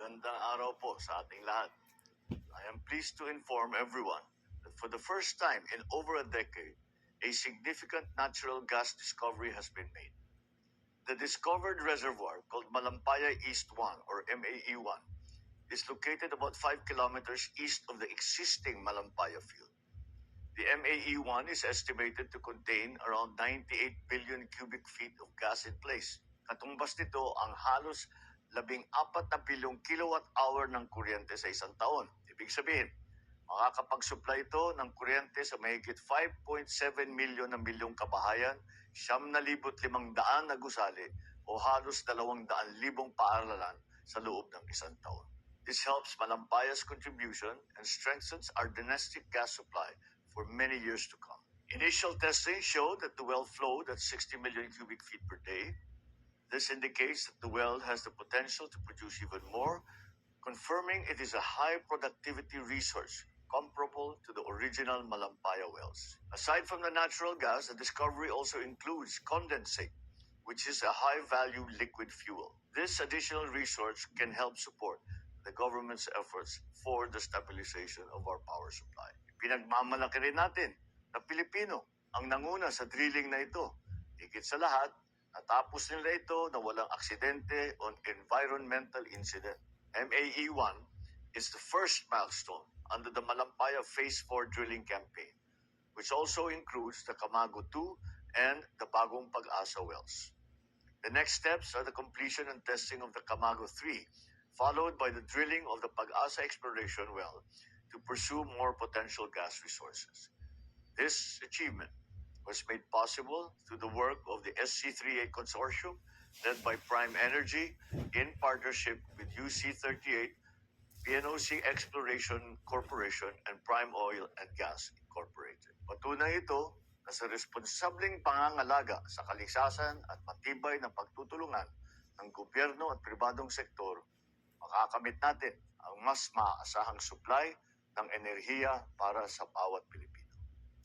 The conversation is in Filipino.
Magandang araw po sa ating lahat. I am pleased to inform everyone that for the first time in over a decade, a significant natural gas discovery has been made. The discovered reservoir, called Malampaya East 1 or MAE-1, is located about 5 kilometers east of the existing Malampaya field. The MAE-1 is estimated to contain around 98 billion cubic feet of gas in place. Katumbas nito ang halos 14 na bilyong kilowatt-hour ng kuryente sa isang taon. Ibig sabihin, makakapag-supply ito ng kuryente sa mahigit 5.7 milyon na milyong kabahayan, 9,500 na gusali o halos 200,000 paaralan sa loob ng isang taon. This helps Malampaya's contribution and strengthens our domestic gas supply for many years to come. Initial testing showed that the well flowed at 60 million cubic feet per day. This indicates that the well has the potential to produce even more, confirming it is a high productivity resource comparable to the original Malampaya wells. Aside from the natural gas, the discovery also includes condensate, which is a high-value liquid fuel. This additional resource can help support the government's efforts for the stabilization of our power supply. Pinagmamalaki rin natin na Pilipino ang nanguna sa drilling na ito. Higit sa lahat, natapos nila ito na walang aksidente o environmental incident. MAE-1 is the first milestone under the Malampaya Phase 4 drilling campaign, which also includes the Camago 2 and the Bagong Pag-asa wells. The next steps are the completion and testing of the Camago 3, followed by the drilling of the Pag-asa exploration well to pursue more potential gas resources. This achievement was made possible through the work of the SC38 Consortium led by Prime Energy in partnership with UC38, PNOC Exploration Corporation, and Prime Oil and Gas Incorporated. Patunay ito na sa responsableng pangangalaga sa kaligsasan at matibay na pagtutulungan ng gobyerno at pribadong sektor, makakamit natin ang mas maaasahang supply ng enerhiya para sa bawat Pilipino.